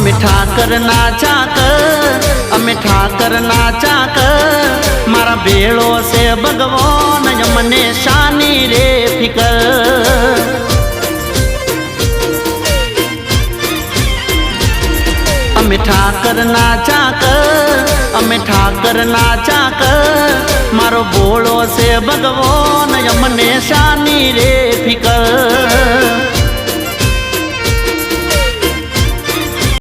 અમે ઠાકર ના ચાકર અમે ઠાકર ના ચાકર મારા ભેળો છે ભગવાન મને શાની રે ફિકર અમે ઠાકર ના ચાકર અમે ઠાકર ના ચાકર મારો ભોળો છે ભગવાન મને શાની રે ફિકર